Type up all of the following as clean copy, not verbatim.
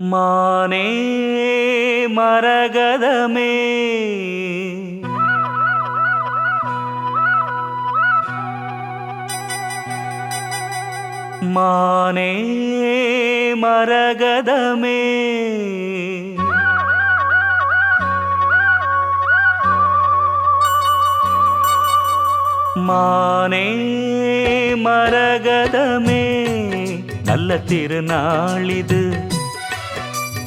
மானே மரகதமே மானே மரகதமே மானே மரகதமே நல்ல திருநாளிது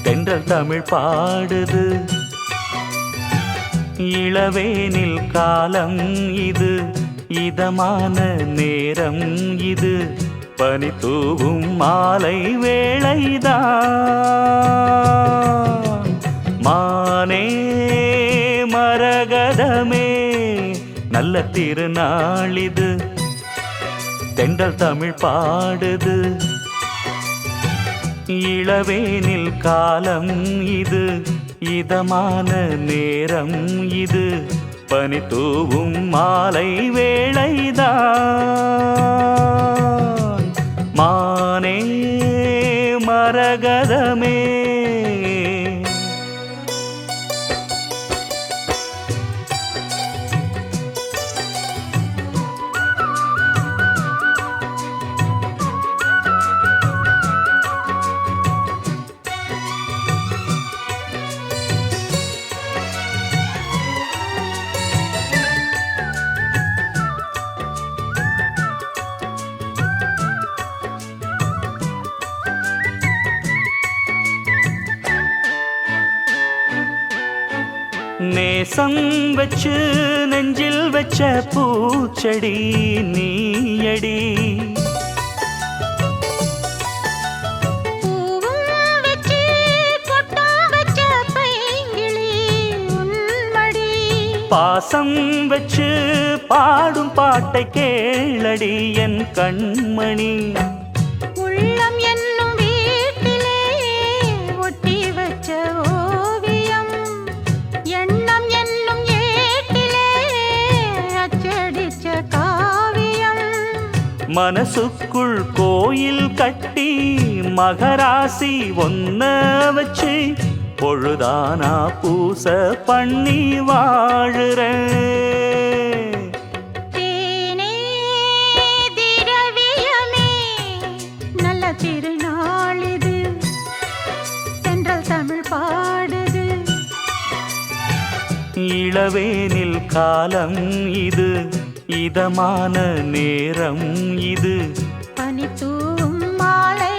தென்றல் தமிழ் பாடுது இளவேனில் காலம் இது இதமான நேரம் இது பனி தூவும் மாலை வேளைதான் மானே மரகதமே நல்ல திருநாளிது தென்றல் தமிழ் பாடுது இளவேனில் காலம் இது இதமான நேரம் இது பனி தூவும் மாலை வேளைதான் மானே மரகதமே நேசம் வச்சு நெஞ்சில் வச்ச பூச்செடி நீயடி பாசம் வச்சு பாடும் பாட்டை கேளடி என் கண்மணி உள்ளம் என்னும் வீட்டிலே ஒட்டி வச்ச ஓவியம் எண்ணம் என்னும் ஏட்டிலே அச்சடிச்ச காவியம் மனசுக்குள் கோயில் கட்டி மகராசி ஒன்ன வச்சு பொழுதானா பூச பண்ணி வாழுறேன் தேனே திரவியமே நல்ல திருநாளிது தென்றல் தமிழ் பாடுது இளவேனில் காலம் இது இதமான நேரம் இது பனி தூவும் மாலை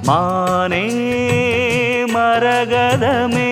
மானே மரகதமே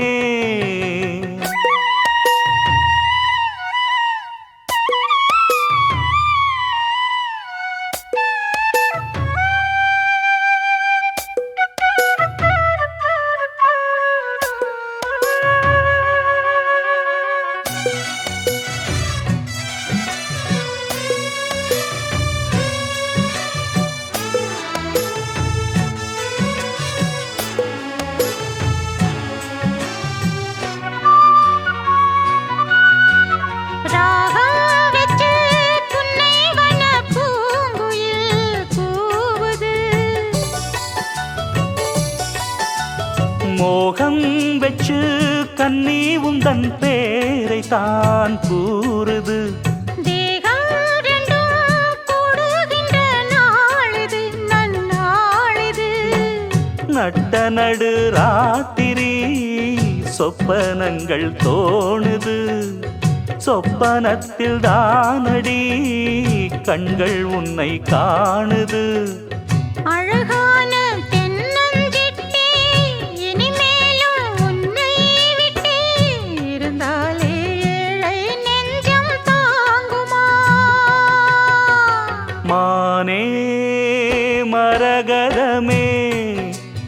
மோகம் வச்சு கண்ணி உந்தன் பேரை தான் கூறுது தேகம் ரெண்டும் கூடுகின்ற நாளிது நன்னாளிது நட்ட நடு ராத்திரி சொப்பனங்கள் தோணுது சொப்பனத்தில் தானடி கண்கள் உன்னை காணுது அழகான மானே மரகதமே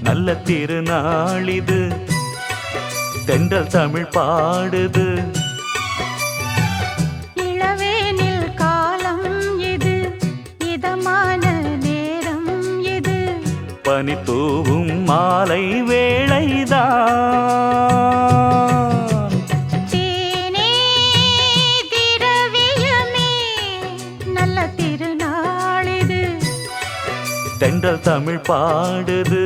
நல்ல திருநாளிது தென்றல் தமிழ் பாடுது இளவேனில் காலம் இது இதமான நேரம் இது பனி தூவும் மாலை வேளைதான் தேனே திரவியமே நல்ல திருநாளிது தென்றல் தமிழ் பாடுது.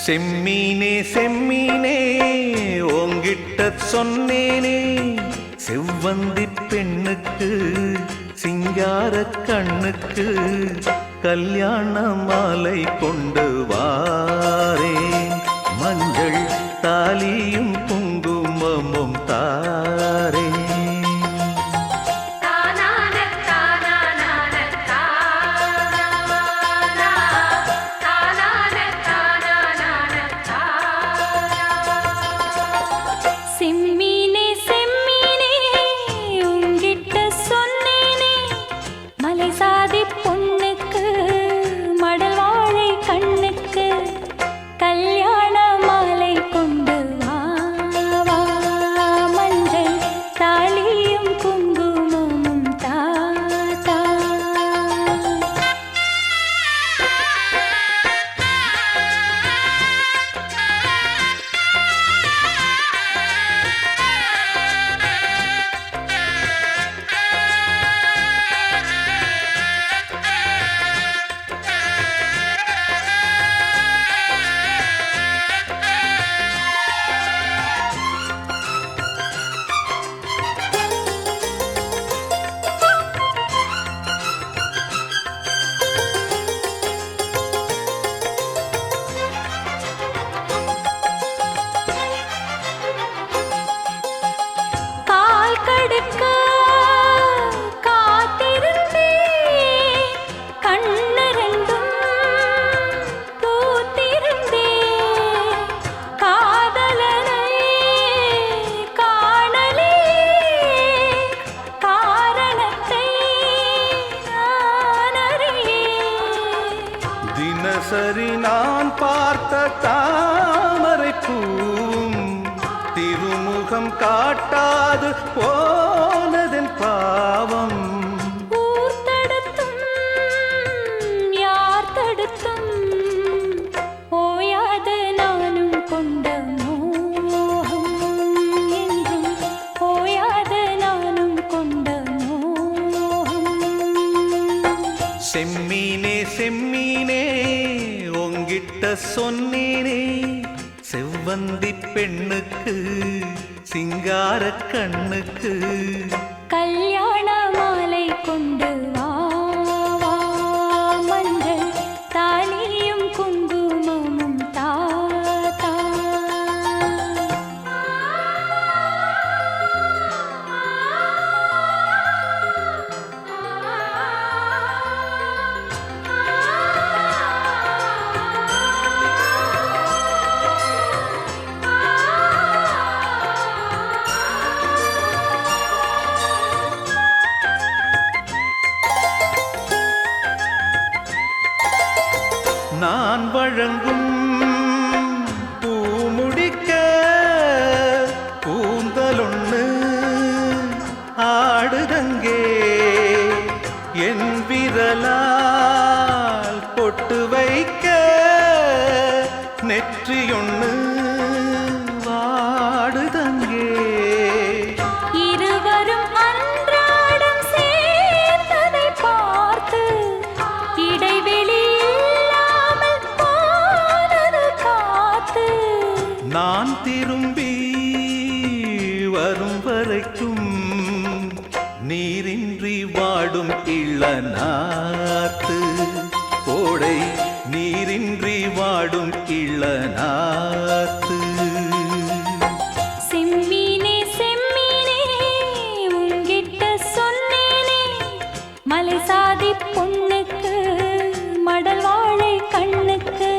செம்மீனே செம்மீனே உங்கிட்ட சொன்னேனே, செவ்வந்தி பெண்ணுக்கு சிங்கார கண்ணுக்கு கல்யாண மாலை கொண்டு வாரேன், மஞ்சள் தாலியும் குங்குமமும் தாரேன். தினசரி நான் பார்த்த தாமரை பூவும் திருமுகம் காட்டாது போனதன் பாவம். யார் தடுத்தும் ஓயாது நானும் கொண்ட மோகம், என்றும் ஓயாது நானும் கொண்ட மோகம். செம்மீனே செம்மீனே உங்கிட்ட சொன்னேனே, செவ்வந்தி பெண்ணுக்கு சிங்கார கண்ணுக்கு கல்யாண மாலை கொண்டு வா, மஞ்சள் தாலியும் குங்குமமும் தாத்தா. நான் வழங்கும் பூமுடிக்க கூந்தலொன்னு ஆடுதங்கே, என் விரலால் பொட்டு வைக்க நெற்றியொன்னு வாடுதங்கே. இருவரும் அன்றாடம் சேர்ந்ததை பார்த்து இடைவெளி இல்லாமல் போனது காத்து. நான் திரும்பி வரும் வரைக்கும் நீரின்றி வாடும் இளநாத்து, கோடை நீரின்றி வாடும் இளநாத்து. செம்மீனே செம்மீனே உங்கிட்ட சொன்னேனே, மலை சாதி பொண்ணுக்கு மடல் வாழை கண்ணுக்கு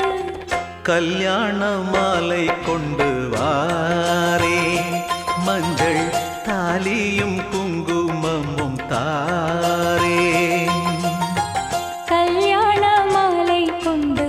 கல்யாண மாலை கொண்டு வாரே, மஞ்சள் தாலியும் குங்குமமும் தாரே. கல்யாண மாலை கொண்டு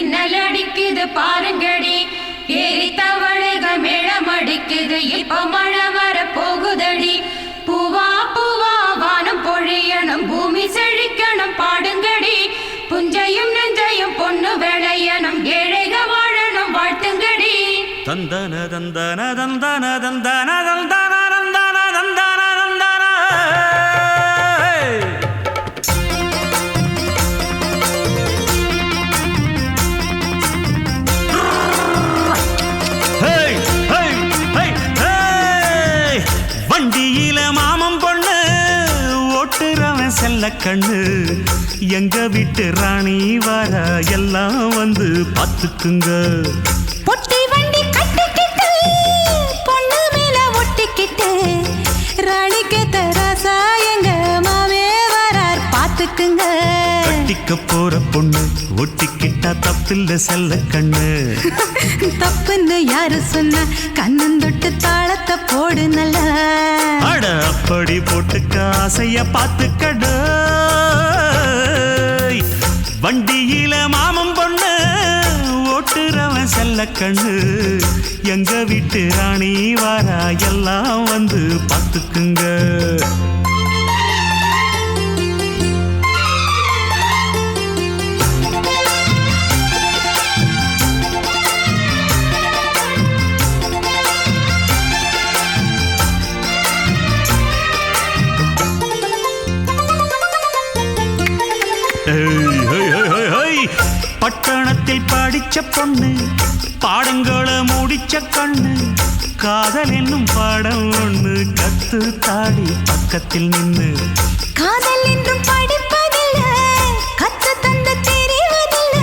மின்னல் அடிக்குது பாருங்கடி ஏறி தவழுக மேளம் அடிக்குது இப்ப மழை வர போகுதடி பூவா பூவா வானம் பொழியணும் பூமி செழிக்கணும் பாடுங்கடி புஞ்சையும் நெஞ்சையும் பொண்ணு விளையணும் ஏழைக வாழணும் வாழ்த்துங்கடி தந்தன தந்தன தந்தன தந்தன தந்தன தந்தன தந்தன தந்தன வண்டியில மாமம் பொண்ணு ஓட்டுறவன் செல்ல கண்ணு எங்க வீட்டு ராணி வர எல்லாம் வந்து பார்த்துக்குங்க பொட்டி வண்டி கட்டிக்கிட்டு பொண்ணு மேல ஒட்டிக்கிட்டு ராணிக்கு தராசா எங்க மாமே வரார் பாத்துக்குங்க கட்டிக்க போற பொண்ணு ஒட்டிக்கிட்டா தப்பில்ல செல்ல கண்ணு தப்புன்னு யாரு சொன்னா கண்ணந்தொட்டு தாளத்தை போடு நல்லா அட அப்படி போட்டுக்க ஆசைய பார்த்துக்கடு வண்டியில மாமம் பொண்ணு ஓட்டுறவன் செல்ல கண்ணு எங்க வீட்டு ராணி வாரா எல்லாம் வந்து பார்த்துக்குங்க பட்டணத்தில் படிச்ச பொண்ணு பாடங்களை முடிச்ச கண்ணு காதல் என்னும் பாடம் ஒண்ணு கத்து தாடி பக்கத்தில் நின்னு காதல் என்றும் படிப்பதில்ல கத்து தந்து தெரிவதில்ல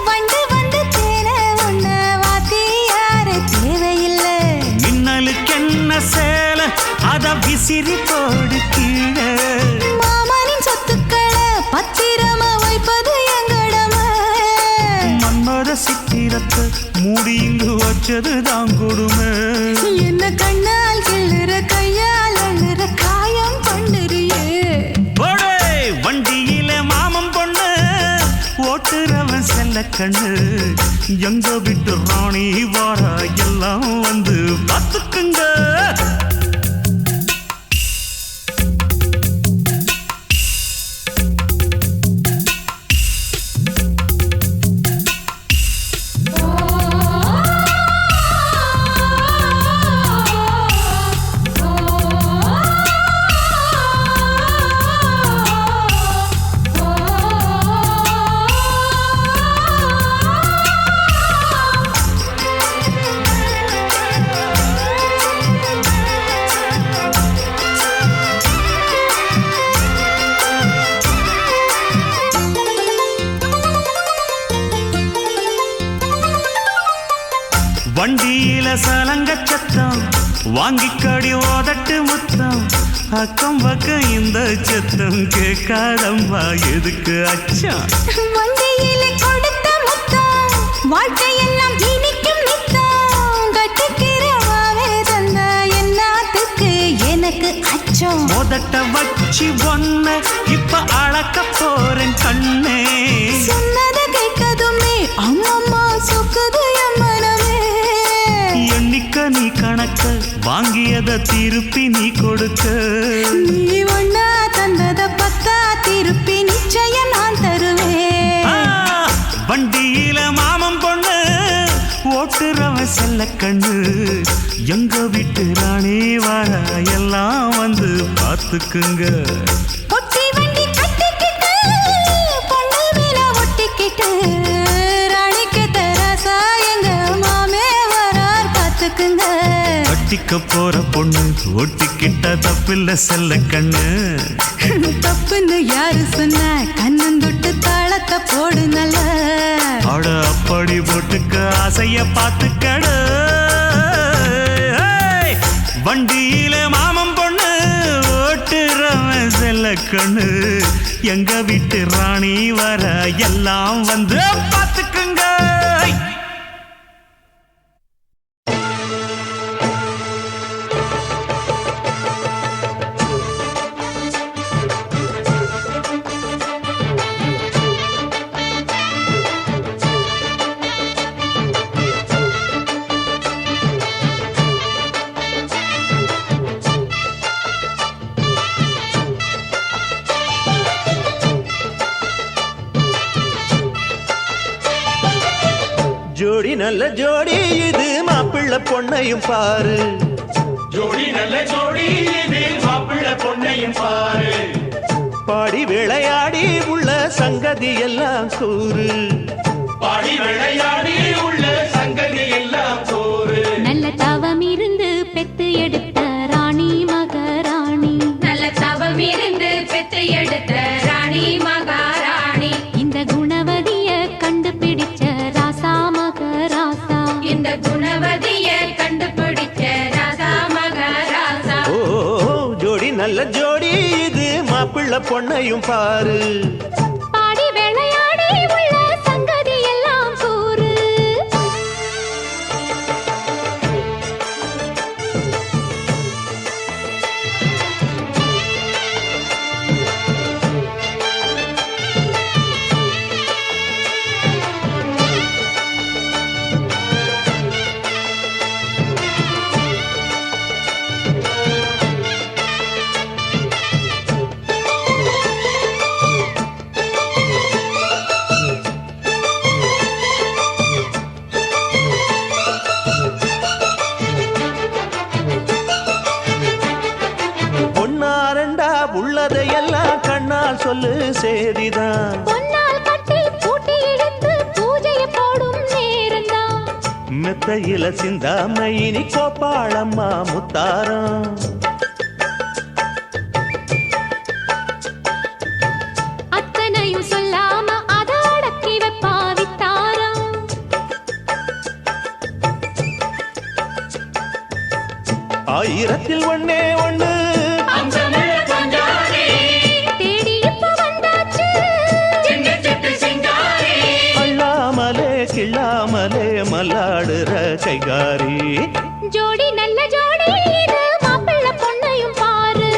வண்டு வந்து தேர ஒண்ணு வாத்தி யாரு தேவையில்லை மின்னலுக்கு என்ன சேல அத விசிறி போடு கீழே மாமனின் சொத்துக்களை பத்திரமா வைப்பது எங்கடமை மன்மத சித்திரத்தை மூடி இங்கு வச்சது தான் கொடுமை என்ன கண்ணால் கிள்ளுற கையால் அள்ளுற காயம் பண்ணுறியே போடே வண்டியில மாமம் பொண்ணு ஓட்டுறவன் செல்ல கண்ணு எங்க விட்டு ராணி வாரா எல்லாம் வந்து பார்த்துக்குங்க வண்டியில சலங்க சத்தம் வாங்கிக்கடி ஓதட்டு முத்தம் அக்கம் பக்கம் இந்த சத்தம் கேட்காதம்மா எதுக்கு அச்சம் வண்டியில கொடுத்த முத்தம் வாழ்க்கையெல்லாம் இனிக்கும் நித்தம் கட்டுக்கிறவாவே தந்த எல்லாத்துக்கு எனக்கு அச்சம் ஓதட்ட வச்சு ஒன்ன இப்ப அளக்க போறேன் கண்ணே சொன்னதை கேட்டதுமே அம்மம்மா சொக்குது என் மனமே எண்ணிக்க நீ கணக்க வாங்கியத திருப்பி நீ கொடுக்க நீ ஒன்னா தந்தத பத்தா திருப்பி நிச்சயம் நான் தருவேன் வண்டியில மாமம் பொண்ணு ஓட்டுறவன் செல்ல கண்ணு எங்க வீட்டு ராணி வர எல்லாம் வந்து பார்த்துக்குங்க பொட்டி வண்டி கட்டிக்கிட்டு பொண்ணு மேல ஒட்டிக்கிட்டு ராணிக்கு தராசா எங்க மாமே வரார் பார்த்துக்குங்க கட்டிக்க போற பொண்ணு ஒட்டிக்கிட்ட தப்பில்ல செல்ல கண்ணு தப்புன்னு யாரு சொன்ன கண்ணந்தொட்டு தாளத்தை போடு நல்லா அட அப்படி போட்டுக்க ஆசைய பார்த்துக்கடு வண்டியில மாமம் பொண்ணு ஓட்டுறவன் செல்ல கண்ணு எங்க வீட்டு ராணி வர எல்லாம் வந்து பார்த்துக்குங்க நல்ல ஜோடி இது மாப்பிள்ளை பொண்ணையும் பாரு. ஜோடி நல்ல ஜோடி இது மாப்பிள்ளை பொண்ணையும் பாரு. பாடி விளையாடி உள்ள சங்கதி எல்லாம் கூறு. பாடி விளையாடி உள்ள சங்கதி எல்லாம் கூறு. நல்ல தவம் இருந்து பெத்து எடுத்த ராணி மகாராணி. நல்ல தவம் இருந்து பெத்து எடுத்த ராணி மகாராணி. இந்த குணவதிய கண்டுபிடிச்ச ராசா மகராசா. இந்த குணவதிய கண்டுபிடிச்ச ராசா மகாராசா. ஓ ஜோடி நல்ல ஜோடி இது மாப்பிள்ளை பொண்ணையும் பாரு. பாடி விளையாடி உள்ள சங்கதி எல்லாம் கூறு. பொன்னாரண்டா உள்ளதையெல்லாம் கண்ணால் சொல்லு சேதிதான். பொன்னால் கட்டி பூட்டி இழுத்து பூஜையை போடும் நேரம்தான். மெத்தையில சிந்தாம இனி கோப்பாளம்மா முத்தாரம். அத்தனையும் சொல்லாம அத அடக்கி வைப்பா வித்தாரம். ஆயிரத்தில் ஒண்ணே ஒண்ணு அம்சமுள்ள கொஞ்சாரி. தேடி இப்ப வந்தாச்சு. சின்ன சிட்டு சிங்காரி. அள்ளாமலே கிள்ளாமலே மல்லாடுற கைகாரி. ஜோடி நல்ல ஜோடி இது மாப்பிள்ளை பொண்ணையும் பாரு.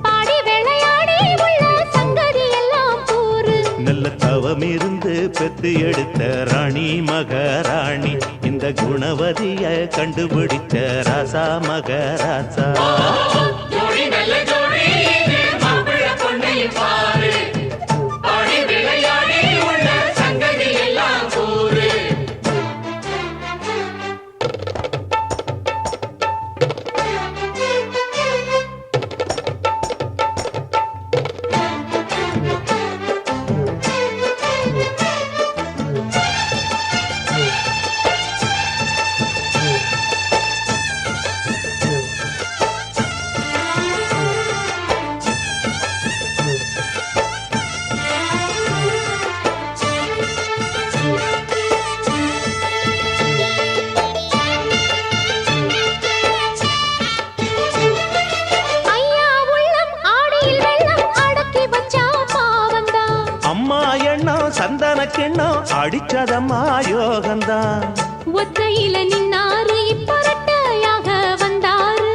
பாடி விளையாடி உள்ள சங்கதி எல்லாம் கூறு. நல்ல தவம் இருந்து பெத்து எடுத்த ராணி மகாராணி. இந்த குணவதிய கண்டுபிடிச்ச ராசா மகராசா. ஜோடி நல்ல ஜோடி இது மாப்பிள்ளை பொண்ணையும் பாரு. பாடி விளையாடி உள்ள சங்கதி எல்லாம் கூறு. ஐயா உள்ளம் ஆடியில் வெள்ளம் அடக்கி வச்சா பாவம்தான். அம்மா எண்ணம் சந்தன கிண்ணம் அடிச்சதம்மா யோகந்தான். ஒத்தையில நின்னாரு இப்ப ரெட்டையாக வந்தாரு.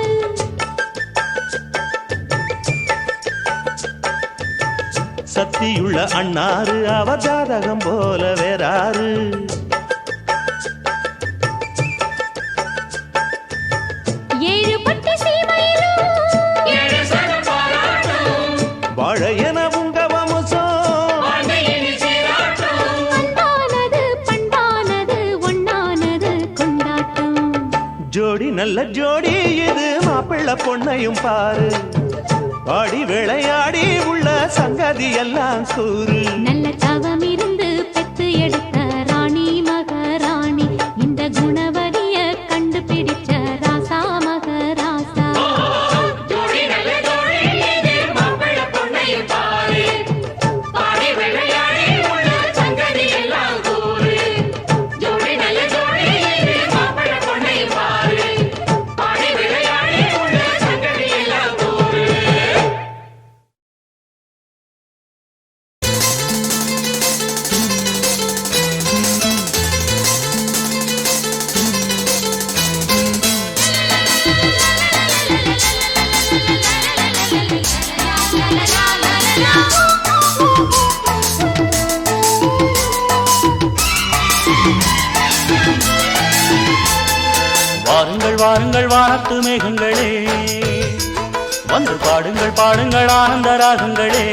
சக்தியுள்ள அண்ணாரு அவ ஜாதகம் போல வேறாரு. ஏழு பட்டி சீமையிலும் ஏழு சனம் பாராட்டும். வாழையன உங்க வம்சம். வாழ்ந்து இனி சீராட்டும். அன்பானது பண்பானது ஒண்ணானது கொண்டாட்டம். ஜோடி நல்ல ஜோடி இது மாப்பிள்ளை பொண்ணையும் பாரு. பாடி விளையாடி உள்ள சங்கதி எல்லாம் கூறு. நல்ல தவம் இருந்து பெத்து எடுத்த ராணி மகாராணி. இந்த குணவதிய கண்டுபிடிச்ச ராசா மகராசா. ஜோடி நல்ல ஜோடி இது மாப்பிள்ளை பொண்ணையும் பாரு. பாடி விளையாடி உள்ள சங்கதி எல்லாம் கூறு. ஜோடி நல்ல ஜோடி இது மாப்பிள்ளை பொண்ணையும் பாரு. பாடி விளையாடி உள்ள சங்கதி எல்லாம் கூறு. வாருங்கள் வாருங்கள் வானத்து மேகங்களே, வந்து பாடுங்கள் பாடுங்கள் ஆனந்த ராகங்களே.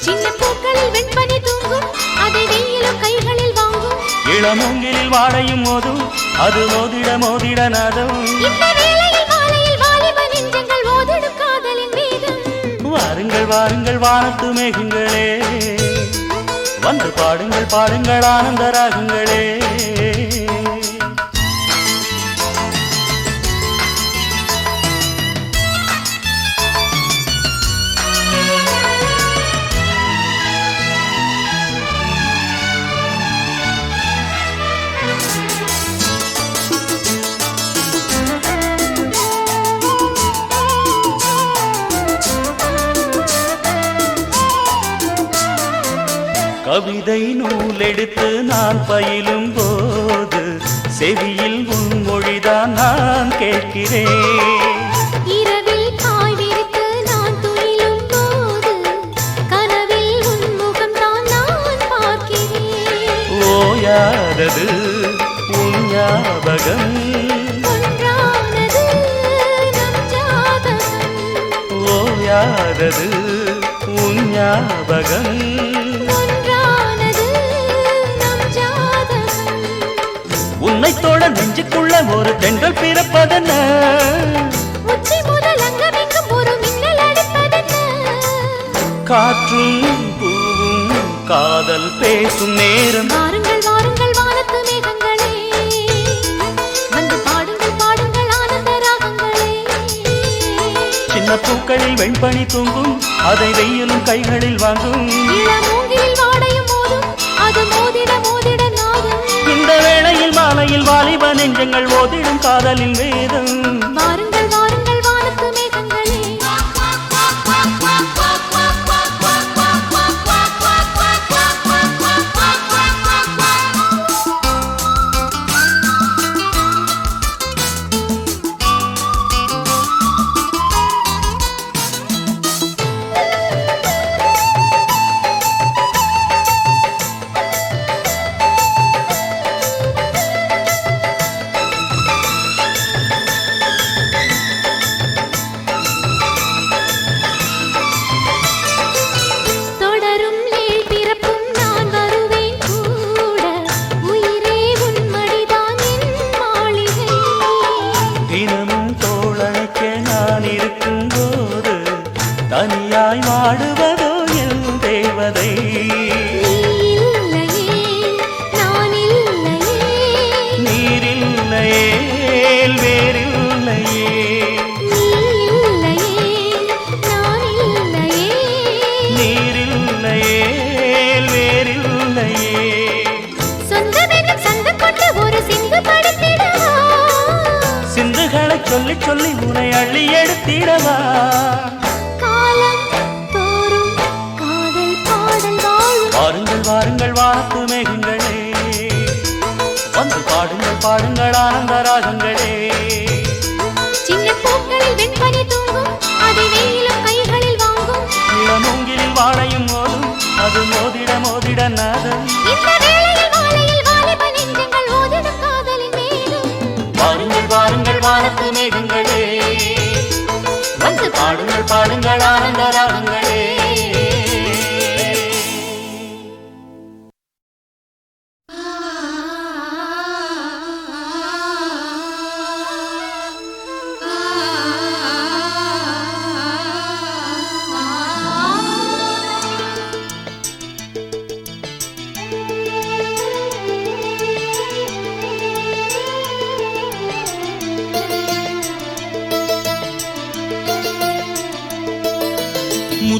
சின்ன பூக்களில் வெண்பனி தூங்கும், அதை வெயிலும் கைகளில் வாங்கும். இளமூங்கிலில் வாடையும் மோதும் அது மோதிட மோதிட நாதம் இந்த வேளையில் மாலையில் வாலிப நெஞ்சங்கள் ஓதிடும் காதலின் வேதம். வாருங்கள் வாருங்கள் வானத்து மேகங்களே வந்து பாடுங்கள் பாடுங்கள் ஆனந்த ராகங்களே கவிதை நூலெடுத்து நான் பயிலும் போது செவியில் உன்மொழிதான் நான் கேட்கிறேன். இரவில் பாய் விரித்து நான் துயிலும் போது கனவில் உன் முகம்தான் நான் பார்க்கிறேன். ஓயாதது உன் ஞாபகம் ஒன்றானது நம் ஜாதகம். ஓயாதது உன் ஞாபகம் ஒன்றானது நம் ஜாதகம். உன்னை தோழ நெஞ்சுக்குள்ள ஒரு தென்றல் பிறப்பதென்ன உச்சி முதல் அங்கமெங்கும் ஒரு மின்னல் அடிப்பதென்ன. காற்றும் பூவும் காதல் பேசும் நேரம் வாருங்கள் வாருங்கள் வானத்து மேகங்களே வந்து பாடுங்கள் பாடுங்கள் ஆனந்த ராகங்களே. சின்ன பூக்களில் வெண்பனி தூங்கும் அதை வெயிலும் கைகளில் வாங்கும் இளமூங்கிலில் வாடையும் மோதும் அது மோதிட மோதிட நாதம். இந்த வேளையில் மாலையில் வாலிப நெஞ்சங்கள் ஓதிடும் காதலின் வேதம் வாருங்கள் வாருங்கள் வானத்து மேகங்களே தொடரும் நீள் பிறப்பும் நான் வருவேன் கூட. உயிரே உன் மடிதான் என் மாளிகை. தினமும் தோழனைக்க நான் இருக்கும் போது தனியாய் வாடுவதோ என் தேவதை நீ இல்லையே நான் இல்லையே. நீரில்லையே வேறில்லையே நீ இல்லையே நான் இல்லையே. நீரில்லையே வேறில்லையே சொந்தமென்னும் சந்து கொண்டு ஒரு சிந்து படுத்திடவா. சிந்துகளை சொல்லி சொல்லி உனை அள்ளி எடுத்திடவா காலம் தோறும் காதல் பாடல் வாழும். வாருங்கள் வாருங்கள் வானத்து மேகங்களே வந்து பாடுங்கள் பாடுங்கள் ஆனந்த ராகங்களே சின்ன பூக்களில் வெண்பனி தூங்கும் அதை வெயிலும் கைகளில் வாங்கும். இளமூங்கிலில் வாடையும் மோதும் அது மோதிட மோதிட நாதம் இந்த வேளையில் மாலையில் வாலிப நெஞ்சங்கள் ஓதிடும் காதலின் மேலும். வாருங்கள் வாருங்கள் வானத்து மேகங்களே வந்து பாடுங்கள் பாடுங்கள் ஆனந்த ராகங்களே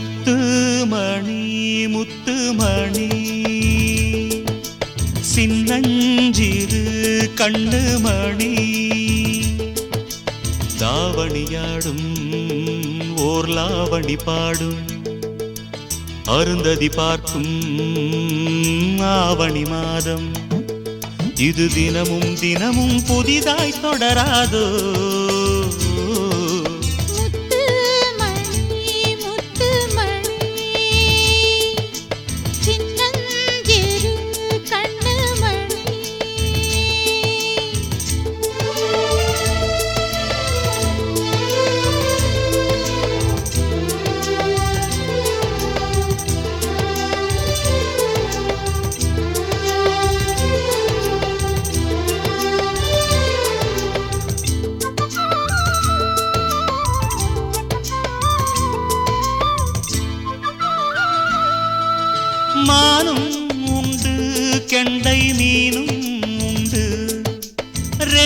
முத்துமணி முத்துமணி சின்னஞ்சிறு கண்ணுமணி தாவணியாடும் ஓர் லாவணி பாடும் அருந்ததி பார்க்கும் ஆவணி மாதம் இது தினமும் தினமும் புதிதாய் தொடராதோ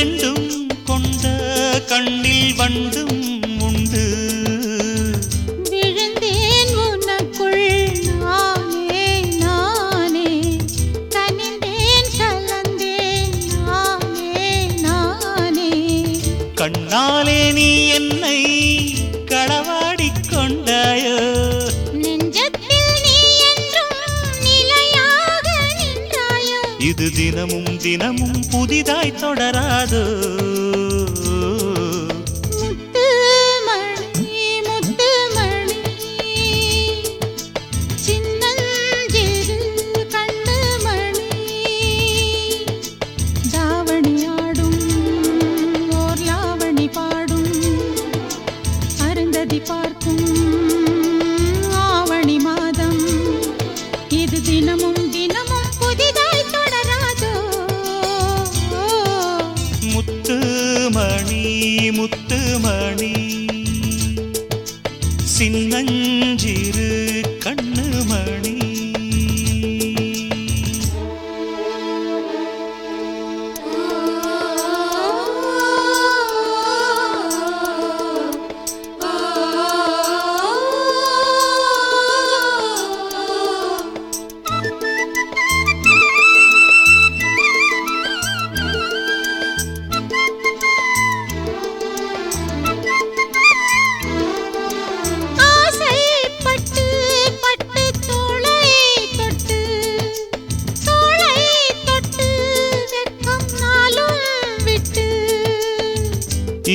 ரெண்டும் கொண்ட கண்ணில் வண்டும் உண்டு. விழுந்தேன் உனக்குள் நானே நானே, கனிந்தேன் கலந்தேன் நானே நானே. கண்ணாலே நீ என்னை களவாடிக் கொண்டாயோ, நெஞ்சத்தில் நீ என்றும் நிலையாக நின்றாயோ. இது தினமும் தினமும் புதிதாய் தொடராதோ. முத்துமணி முத்துமணி, சின்னஞ்சிறு கண்ணுமணி, தாவணியாடும் ஓர் லாவணி பாடும், அருந்ததி பார்க்கும் ஆவணி மாதம். இது தினமும் தினமும் புதிதாய் தொடராதோ. முத்துமணி முத்துமணி, சின்னஞ்சிறு கண்ணுமணி. ஆசைப்பட்டு பட்டு தோளை தொட்டு, தோளை தொட்டு வெட்கம் நாளும் விட்டு.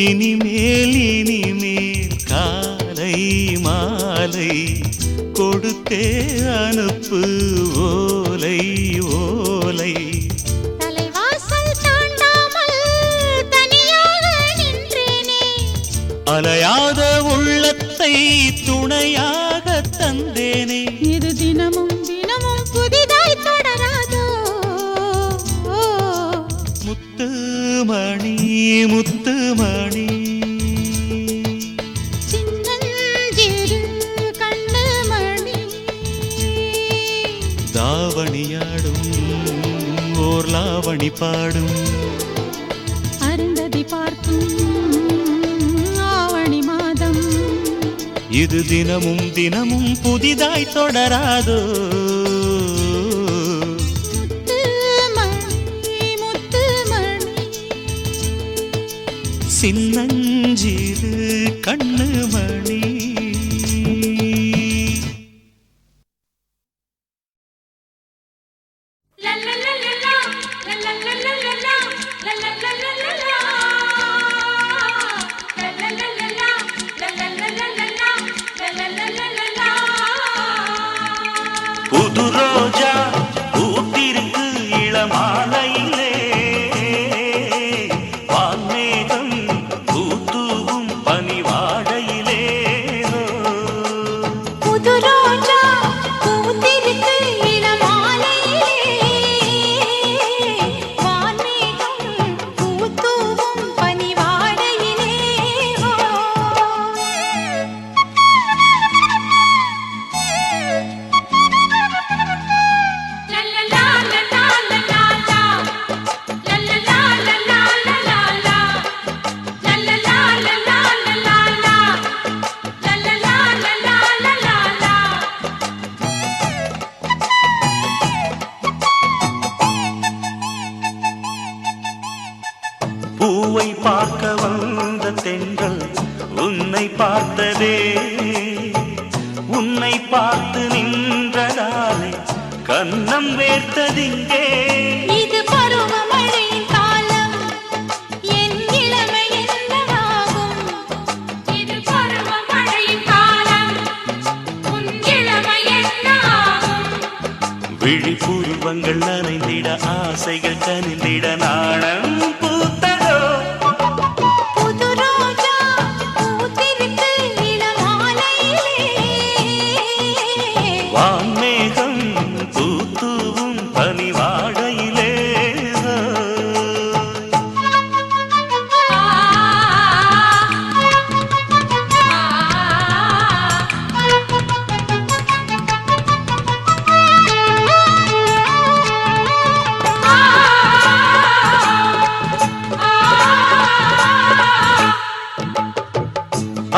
இனிமேல் இனிமேல் காலை மாலை கொடுத்தே அனுப்பு ஓலை ஓலை. தலைவாசல் தாண்டாமல் தனியாக நின்றேனே, அலையாத உள்ளத்தை துணையாக தந்தேனே. இது தினமும் தினமும் புதிதாய் தொடராதோ. முத்துமணி முத்துமணி, சின்னஞ்சிறு கண்ணுமணி, தாவணியாடும் ஓர் லாவணி பாடும், அருந்ததி பார்க்கும் ஆவணி மாதம். இது தினமும் தினமும் புதிதாய் தொடராதோ. முத்துமணி முத்துமணி, சின்னஞ்சிறு கண்ணுமணி. புது ரோஜா பூத்திருக்கு இளமாலையிலே, வான்மேகம் பூத்தூவும் பனிவாடையிலே. புது ரோஜா பூத்திருக்கு இளமாலையிலே, வான்மேகம் பூத்தூவும் பனிவாடையிலே. பூவை பார்க்க வந்த தென்றல் உன்னை பார்த்ததே, உன்னை பார்த்து நின்றதாலே கன்னம் வேர்த்ததிங்கே. இது பருவமழையின் காலம், என் இளமை என்னவாகும்? இது பருவமழையின் காலம், உன் இளமை என்னாகும்? விழிப்புருவங்கள் நனைந்திட ஆசைகள் கனிந்திட நாணம் பூத்ததோ. புது ரோஜா பூத்திருக்கு இளமாலையிலே, வான்மேகம் பூத்தூவும் பனிவாடையிலே.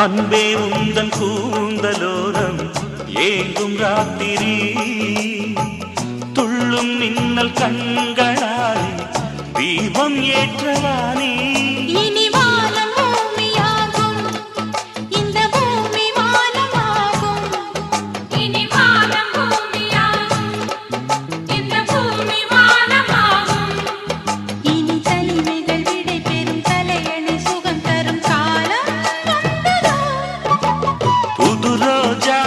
அன்பே உந்தன் கூந்தலோரம் ஏங்கும் ராத்திரி துள்ளும் மின்னல் கண்களால் தீபம் ஏற்றவானே இனி வானம் பூமியாகும் இந்த பூமி வானமாகும் இனி வானம் பூமியாகும் இந்த பூமி வானமாகும் இனி தனிமைகள் விடை பெறும் தலையணி சுகம் தரும் காலம் வந்ததோ புது ரோஜா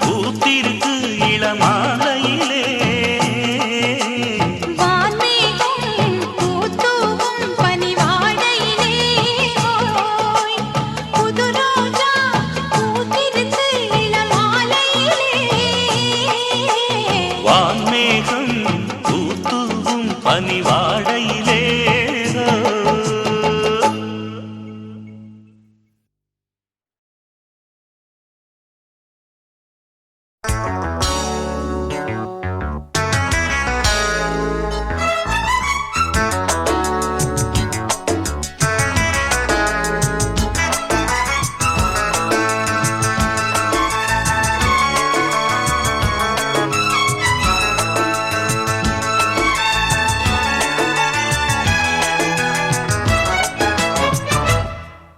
பூத்திருக்கு இளமாலையிலே வான்மேகம் பூத்தூவும் பனிவாடையிலே ஓய் புது ரோஜா பூத்திருக்கு இளமாலையிலே வான்மேகம் பூத்தூவும் பனிவாடையிலே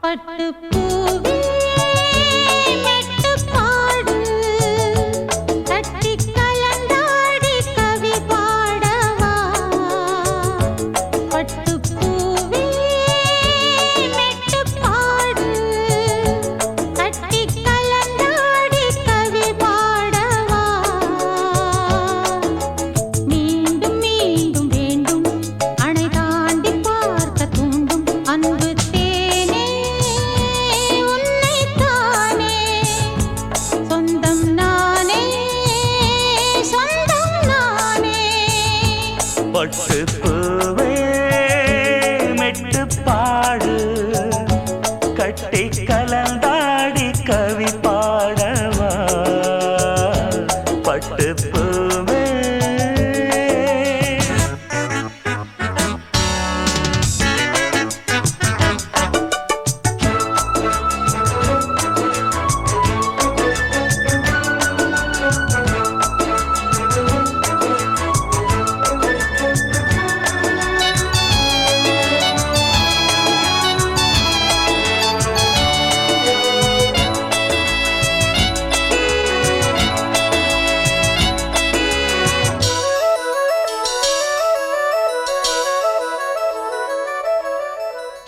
பட்டுப்பூவே மெட்டுப்பாடு தட்டிக் கலந்தாடி கவி பாடவா பட்டுப்பூவே மெட்டுப்பாடு தட்டிக் கலந்தாடி கவி பாடவா மீண்டும் மீண்டும் வேண்டும் அணை தாண்டி பார்க்க தூண்டும் அன்பு தேனே உன்னைத்தானே சொந்தம் நானே சொந்தம் நானே பட்டு பூவே மெட்டு பாடு கட்டி கலந்தாடி கவி பாடவா பட்டு பூவே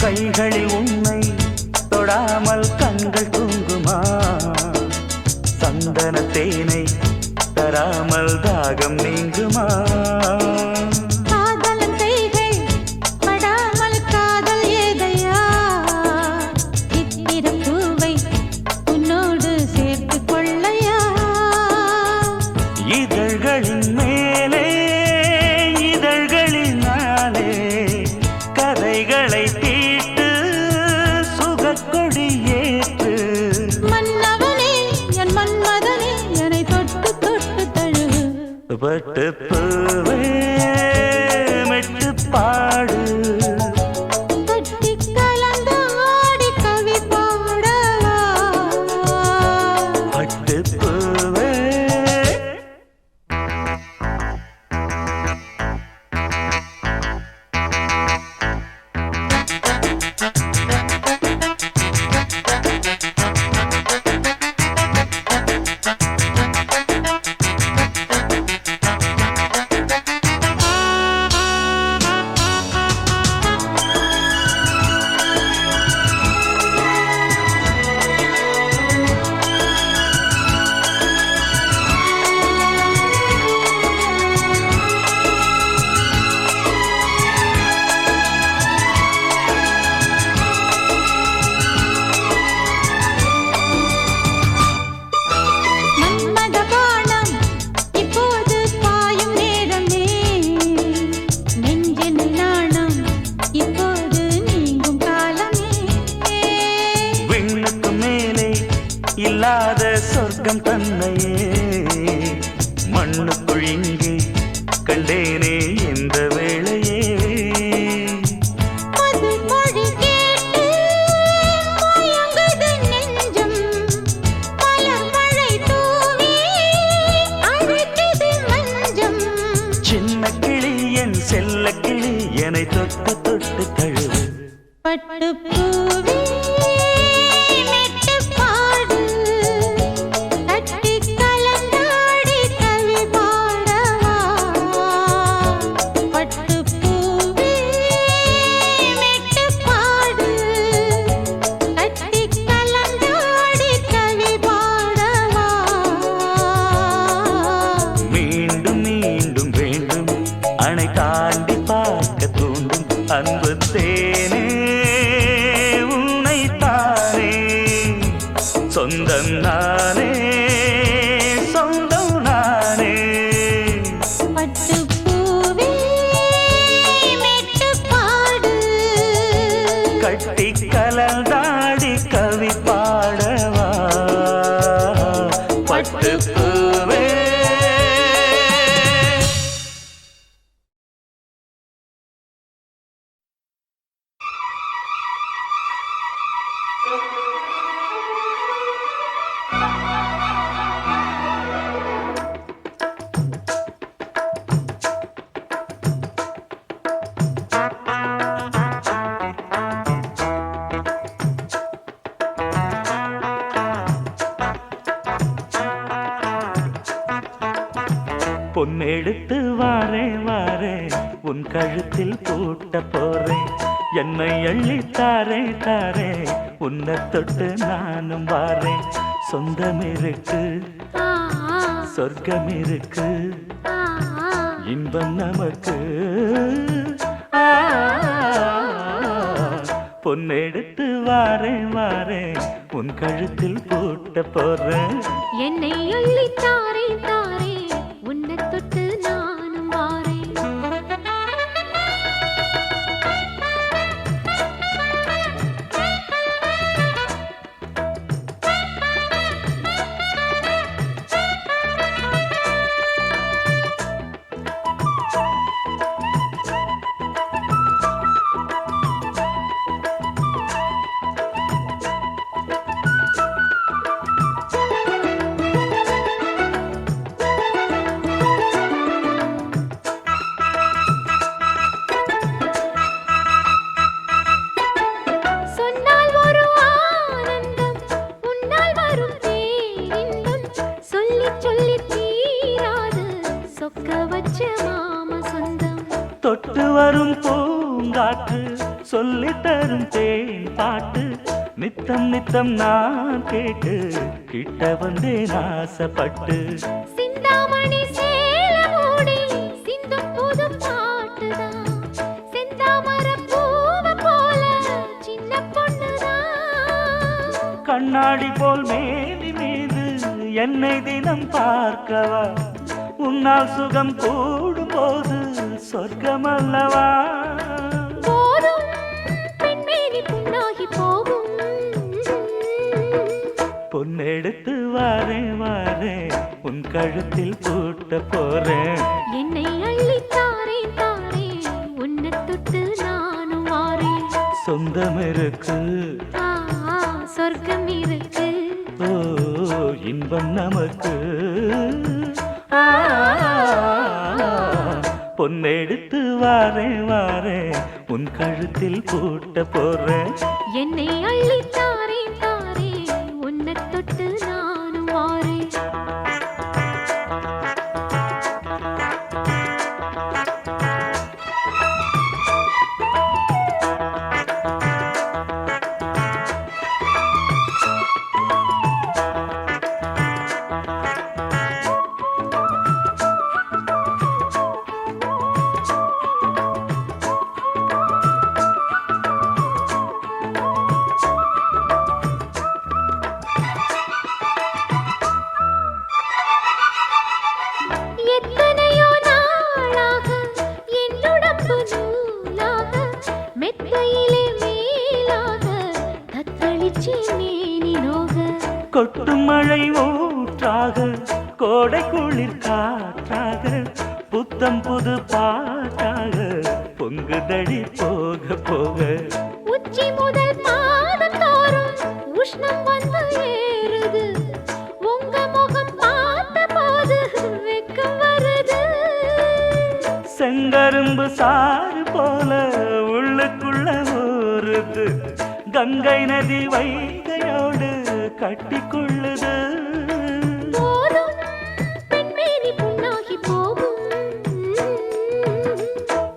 கைகளில் உன்னை தொடாமல் கண்கள் தூங்குமா சந்தன தேனை தராமல் தாகம் நீங்குமா காதலன் கைகள் படாமல் காதல் ஏதையா சித்திரப் பூவை உன்னோடு சேர்த்துக் கொள்ளையா இதழ்களின் மேலே இதழ்களினாலே கதைகளை தீட்டு சுகக்கொடி ஏற்று மன்னவனே என் மன்மதனே என்னை தொட்டு தொட்டு தழுவு பட்டு பூவே மெட்டு பாடு கட்டிக் கலந்தாடி கவி பாடவா பட்டு பூவே மன்மத பாணம் இப்போது பாயும் நேரமே நெஞ்சின் நாணம் இப்போது நீங்கும் காலமே விண்ணுக்கு மேலே இல்லாத சொர்க்கம் தன்னையே மண்ணுக்குள் இங்கே கண்டேனே இந்த வேளையே அது மொழி கேட்டு மயங்குது நெஞ்சம் பட்டுப்பூவே மெட்டுப்பாடு கட்டிக் கலந்தாடி கவி பாடவா பட்டுப்பூவே மெட்டுப்பாடு கட்டிக் கலந்தாடி கவி பாடவா மீண்டும் மீண்டும் வேண்டும் அணை தாண்டி பார்க்க தூண்டும் அன்பு தேனே உன்னைத்தானே சொந்தம் நானே சொந்தம் நானே பட்டுப்பூவே மெட்டுப்பாடு கட்டி கலந்தாடி கவி பாடவா பட்டுப்பூவே பொன்னெடுத்து வாரேன் வாரேன் உன் கழுத்தில் பூட்ட போறேன் என்னை அள்ளி தாரே தாரே உன்னை தொட்டு நானும் வாரேன் சொந்தம் இருக்கு சொர்க்கம் இருக்கு இன்பம் நமக்கு பொன்னெடுத்து வாரேன் வாரேன் உன் கழுத்தில் பூட்ட போறேன் என்னை அள்ளி தாரே தாரே உன்னை தொட்டு நானும் வாரேன் சொன்னால் ஒரு ஆனந்தம் உன்னால் வரும் பேரின்பம் சொல்லி சொல்லி தீராது சொக்க வச்ச மாம சொந்தம் தொட்டு வரும் பூங்காற்று சொல்லி தரும் தேன் பாட்டு நித்தம் நித்தம் நான் கேட்டு கிட்ட வந்தேன் ஆசைப்பட்டு சிந்தாமணி சேல மூடி சிந்தும் புது பாட்டுதான் செந்தாமர பூவ போல சின்ன பொண்ணுதான் கண்ணாடி போல் மேனி மீது என்னை தினம் பார்க்கவா உன்னால் சுகம் கூடும் போது சொர்க்கம் அல்லவா போதும் பெண்மேனி புண்ணாகி போகும் பொன்னெடுத்து வாரேன் வாரேன் உன் கழுத்தில் பூட்ட போறேன் என்னை அள்ளி தாரே தாரே உன்னை தொட்டு நானும் வாரேன் சொந்தம் இருக்கு சொர்க்கம் இருக்கு ஓ இன்பம் நமக்கு பொன்னெடுத்து வாரேன் வாரேன் உன் கழுத்தில் பூட்ட போறேன் என்னை அள்ளி தாரே தாரே உன்னை தொட்டு நானும் வாரேன் எத்தனையோ நாளாக என்னுடம்பு நூலாக மெத்தையிலே மேலாக தத்தளிச்சி மேனி நோக கொட்டும் மழை ஊற்றாக கோடை குளிர் காற்றாக புத்தம் புது பாட்டாக பொங்குதடி போக போக உச்சி முதல் பாதம் தோறும் உஷ்ணம் வந்து ஏறுது உங்க முகம் பார்த்த போது வெக்கம் வருது செங்கரும்பு சாறு போல உள்ளுக்குள்ள ஊறுது கொள்ளுது கங்கை நதி வைகையோடு கட்டிக்கொள்ளுது போதும் பெண்மேனி புண்ணாகி போகும்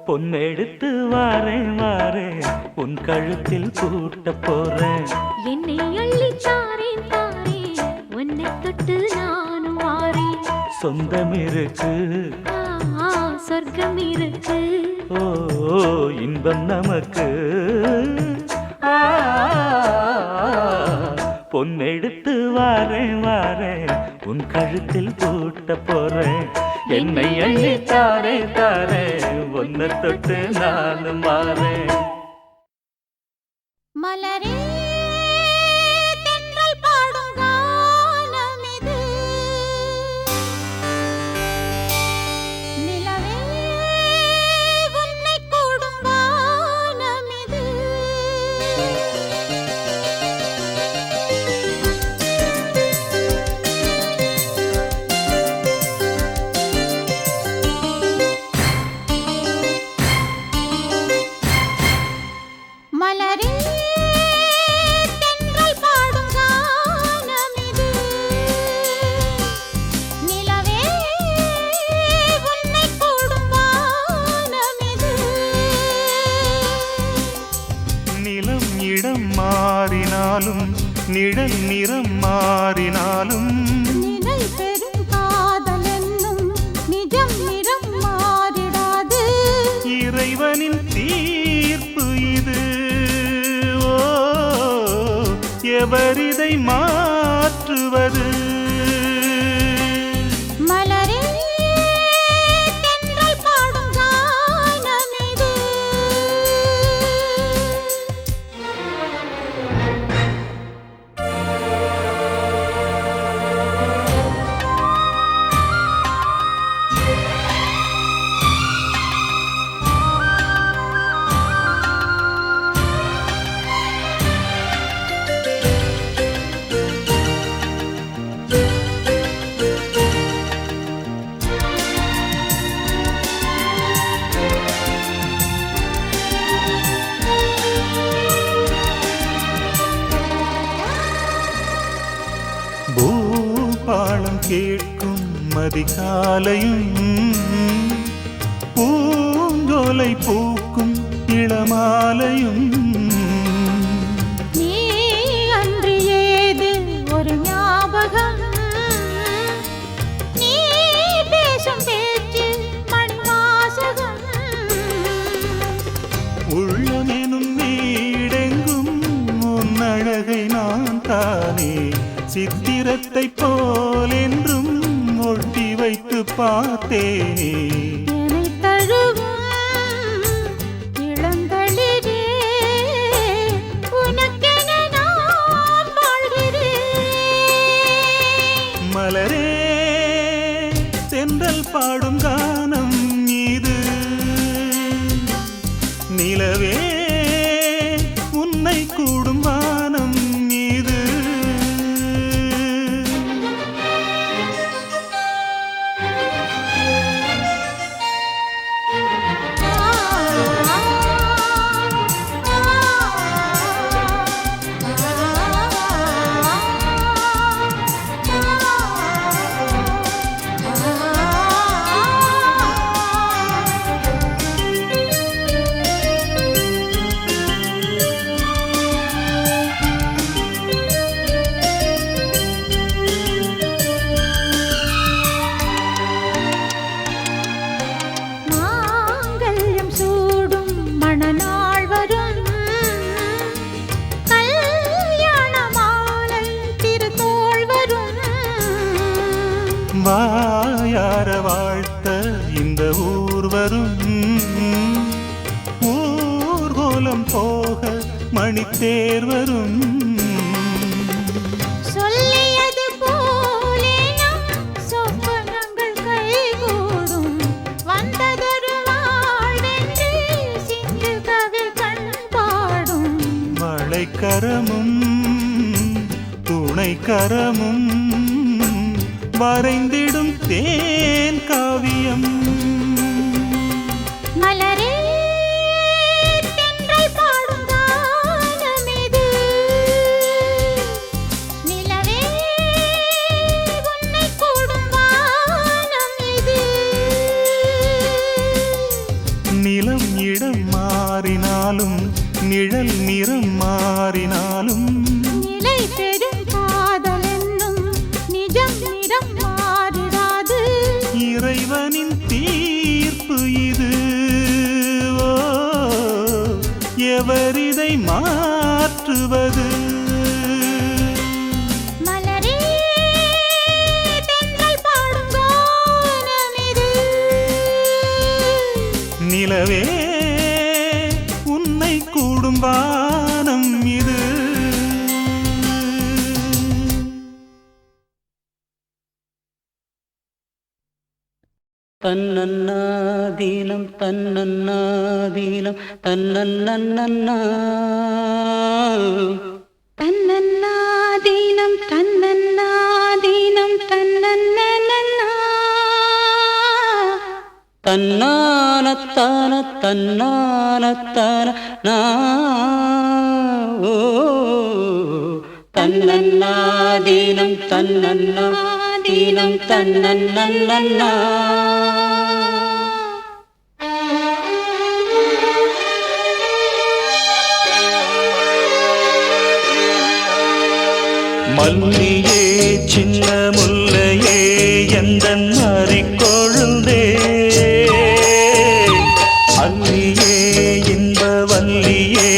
பொன்னெடுத்து வாரேன் வாரேன் உன் கழுத்தில் பூட்ட போறேன் என்னை அள்ளி தாரேன் தாரேன் உன்னை தொட்டு நானும் வாரேன் சொந்தம் இருக்கு சொர்க்கம் இருக்கு ஓ இன்பம் நமக்கு பொன்னெடுத்து வாரேன் வாரேன் உன் கழுத்தில் பூட்ட போறேன் என்னை அள்ளி தாரே தாரே ஒன்ன தொட்டு நானும் வாரேன் மலரே தென்றல் பாடும் கானம் இது நிலவே உன்னை கூடும் வானம் இது மலரே தென்றல் பாடும் கானம் இது நிலவே உன்னை கூடும் வானம் இது நிலம் இடம் மாறினாலும் நிழல் நிறம் மாறினாலும் நிலை பெரும் காதல் என்னும் நிஜம் நிறம் மாறிடாது இறைவனின் தீர்ப்பு இது ஓ எவரிதை மாற்றுவது மலரே தென்றல் பாடும் கானம் இது பூபாளம் கேட்கும் மதிகாலையும் பூஞ்சோலை பூக்கும் இளமாலையும் நீ அன்று ஏது ஒரு ஞாபகம் நீ பேசும் பேச்சு மணிவாசகம் உள்ளமெனும் வீடெங்கும் உன் அழகை நான் தானே சித்திரத்தை போல் என்றும் ஒட்டி வைத்து பார்த்தேனே என்னை தழுவும் இளந்தளிரே உனக்கென நான் வாழ்கிறேன் மலரே தென்றல் பாடும் கானம் இது நிலவே உன்னை கூடும் வானம் இது மாங்கல்யம் சூடும் மணநாள் வரும் கல்யாண மாலை திருத்தோள் வரும் வாயார வாழ்த்த இந்த ஊர் வரும் ஊர்கோலம் போக மணித்தேர் வரும் சொல்லியது போலே நம் சொப்பனங்கள் கைகூடும் வந்ததொரு வாழ்வென்று சிந்து கவி கண் பாடும் வளைக்கரமும் துணைக்கரமும் வரைந்திடும் தேன் காவியம் மலரே தென்றல் பாடும் நேரம் மாறினாலும் நிலை பெறும் காதல் என்னும் நிஜம் நிறம் மாறிடாது. இறைவனின் தீர்ப்பு இது. ஓ, எவரிதை மாற்றுவது? மலரே தென்றல் பாடும் கானம் இது. நிலவே உன்னை கூடும் வானம் இது. தன்னன்னாதீனம் தன்னன்னாதீனம் தன்னன்னன்னா தன்னன்னாதீனம் தன்னன்னாதீனம் தன்னன்னன்னா. தன்னானத்தான தன்னானத்தான நா ஓ தன்னன்னாதீனம் தன்னன்னாதீனம் தன்னன்னன்னா. மல்லியே சின்ன முல்லையே எந்தன் மாறிக்கொழுந்தே, அல்லியே இன்ப வல்லியே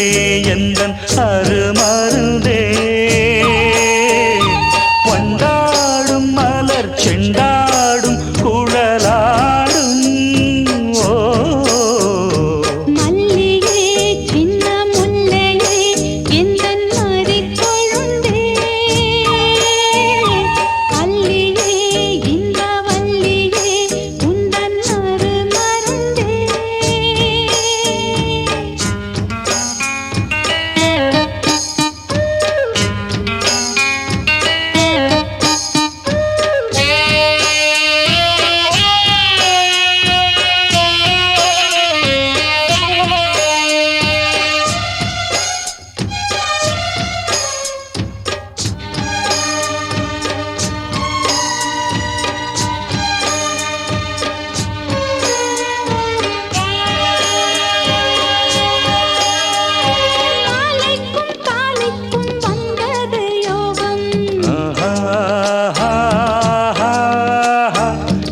எந்தன் அருமருந்தே, வண்டாடும் மலர் செண்டாடும் குழலாடும். ஓ, மல்லியே சின்ன முல்லையே எந்தன் மறிக்கொழுந்தே, அல்லியே இன்ப வல்லியே உந்தன் அருமருந்தே. நாளைக்கும் காலைக்கும் வந்தது யோகம்.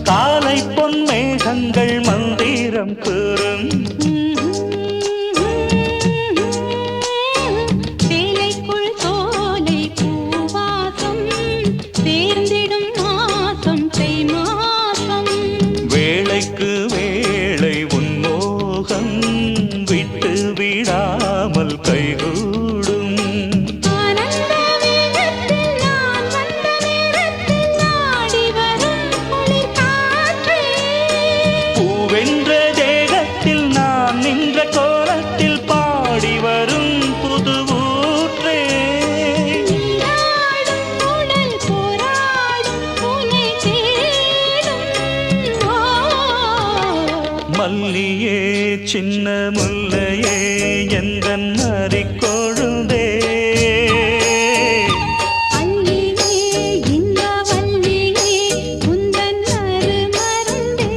காலை பொன் மேகங்கள் மந்திரம் கூறும். சேலைக்குள் சோலை பூவாசம் சேர்ந்திடும் மாசம் தை மாசம். வேளைக்கு வேளை உன்மோகம் விட்டு விடாமல் கைகூடும். ஆனந்த வேகத்தில் நான் வந்த நேரத்தில் நாடி வரும் குளிர் காற்றே. பூவென்ற தேகத்தில் நான் நின்ற கோலத்தில் பாடி வரும் புது ஊற்றே. நீராடும் உடல் போராடும் உன்னை தேடும். ஓ, மல்லியே சின்ன முல்லையே எந்தன் மாறிக்கொழுந்தே, அல்லியே இன்ப வல்லியே உந்தன் அருமருந்தே.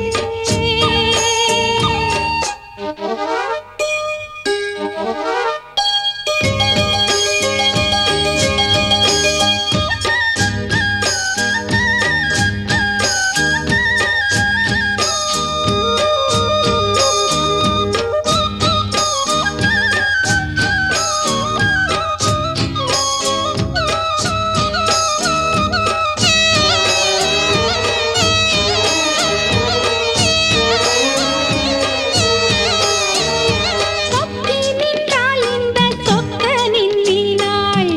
சொக்கி நின்றாள் இந்த சொக்கனின் வீணாள்.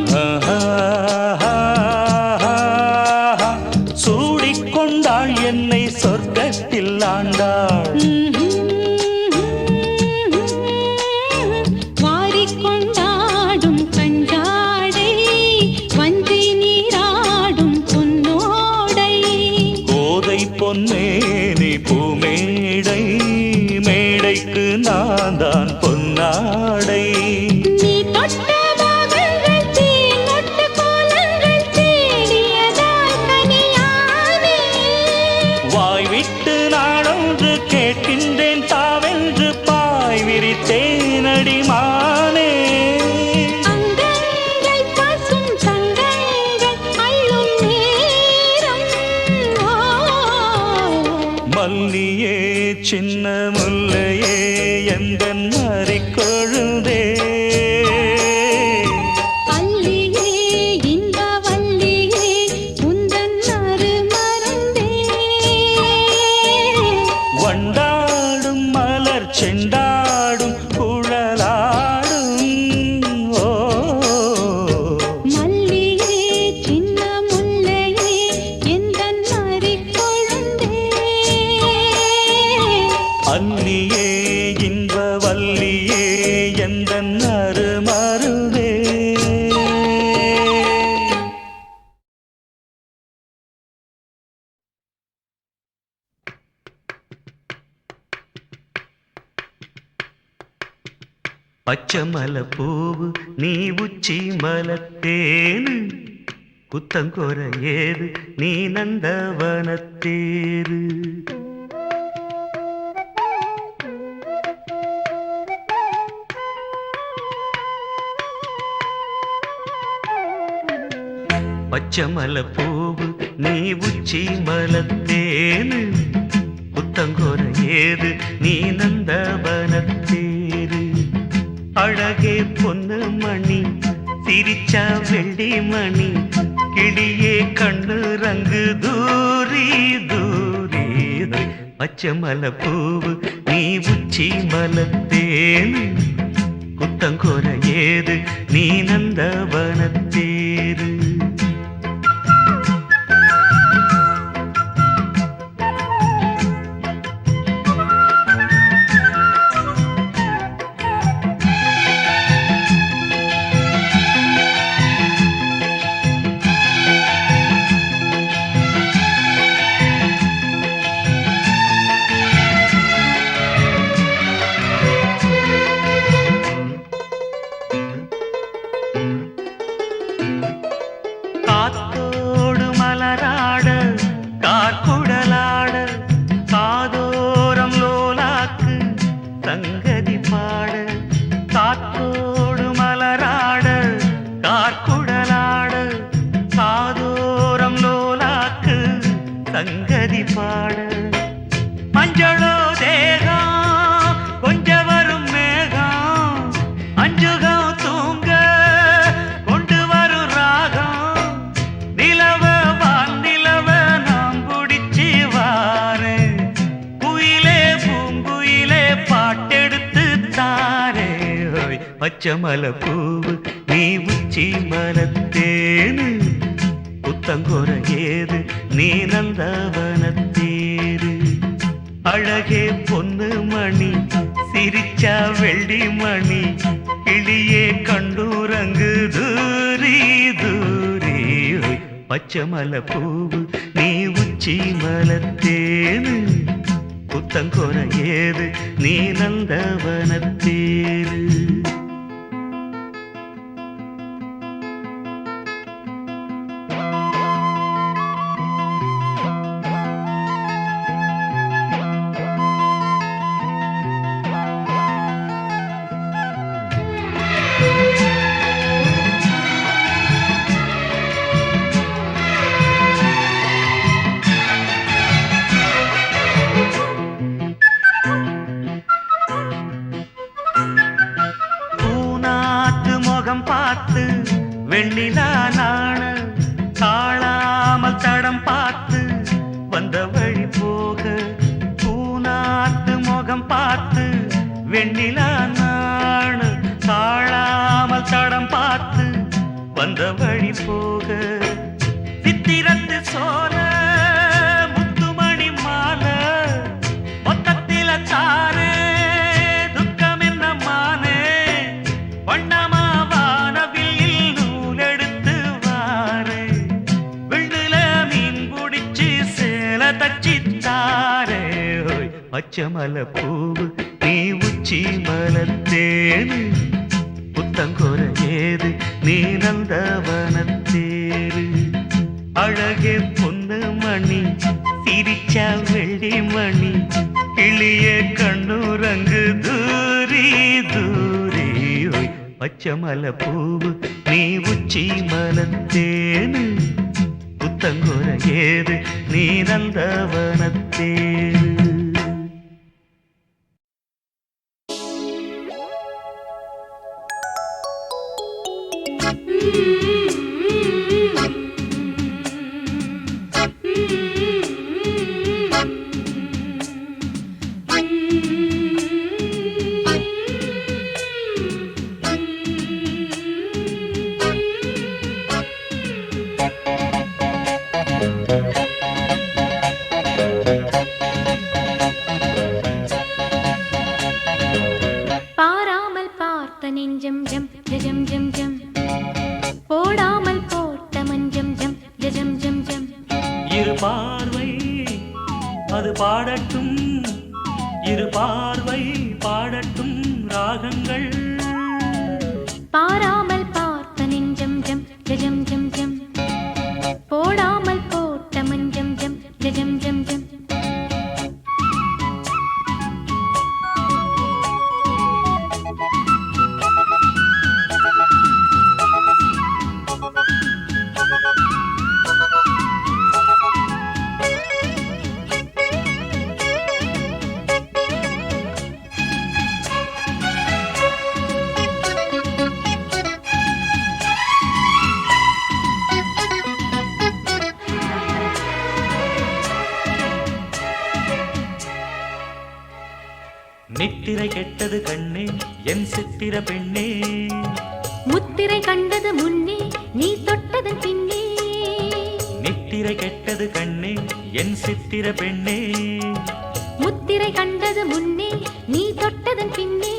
சூடிக்கொண்டாள் என்னை சொர்க்கத்தில் ஆண்டாள். வாரிக்கொண்டாடும் கஞ்சாடை வஞ்சி நீராடும் பொன்னோடை. கோதை பொன்னேனி பூமேடை, மேடைக்கு நான் தான் பொன்னாடை. நீ தொட்ட பாகங்கள் தேனொட்டு கோலங்கள் தேடியதால் கனியானே. வாய் விட்டு நாடொன்று கேட்கின்றேன் தாவென்று பாய் விரித்தேனடி மானே. ஆ பச்சை மலை பூவு நீ உச்சி மலத்தேனு குத்தங்கோர ஏது நீ நந்தவனத்தேரு பச்சை மலை பூவு நீ உச்சி மலத்தேனு புத்தங்கோர ஏது நீ நந்தவனத்தேரு அழகே பொண்ணு மணி சிரிச்சா வெள்ளி மணி கிளியே கண்ணு ரங்கு தூரி தூரி பச்சை மலை பூவு நீ உச்சி மலத்தேனு புத்தங்கோர ஏது நீ நந்தவனத்தேரு காத்தோடு மலராட கார்குடலாட காதோரம் லோலாக்கு சங்கதி பாட காத்தோடு மலராட கார்குடலாட காதோரம் லோலாக்கு சங்கதி பாட மஞ்சளோ தேகம் கொஞ்ச வரும் மேகம் அஞ்சுகம் தூங்க கொண்டு வரும் ராகம் நிலவ வானிலவ நாம் பிடிச்சி வாரு குயிலே பூங்குயிலே பாட்டெடுத்து தாரே பச்சை மலை பூவு நீ உச்சி மலத்தேனு புத்தங்கோர ஏது நீ நந்தவனத்தேரு அழகே பொண்ணு மணி சிரிச்சா வெள்ளி மணி கிளியே கண்டூரங்கு தூரி தூரி பச்சை மலை பூவு நீ உச்சி மலத்தேனு புத்தங்கோர ஏது நீ நந்தவனத்தேரு பார்த்து வெண்ணிலா நாண தாழாமல் தடம் பார்த்து வந்த வழி போக பூனாத்து முகம் பார்த்து வெண்ணிலா நாண தாழாமல் தடம் பார்த்து வந்த வழி போக சித்திரத்து சோல முத்துமணி மாலை மொத்தத்தில தாரே துக்கம் என்ன மானே வண்ணமா பச்சை மலை பூவு நீ உச்சி மலத்தேனு புத்தங்கோர ஏது நீ நந்தவனத்தேரு அழகே பொண்ணு மணி சிரிச்சா வெள்ளி மணி கிளியே கண்ணூரங்கு தூரி தூரி பச்சை மலை பூவு நீ உச்சி மலத்தேனு புத்தங்கோர ஏது நீ நந்தவனத்தேரு பாராமல் பார்த்த நெஞ்சம் ஜம் ஜம் ஜம் ஜம் நித்திரை கெட்டது கண்ணே என் சித்திர பெண்ணே முத்திரை கண்டது முன்னே நீ தொட்டது பின்னே நித்திரை கெட்டது கண்ணே என் சித்திர பெண்ணே முத்திரை கண்டது முன்னே நீ தொட்டது பின்னே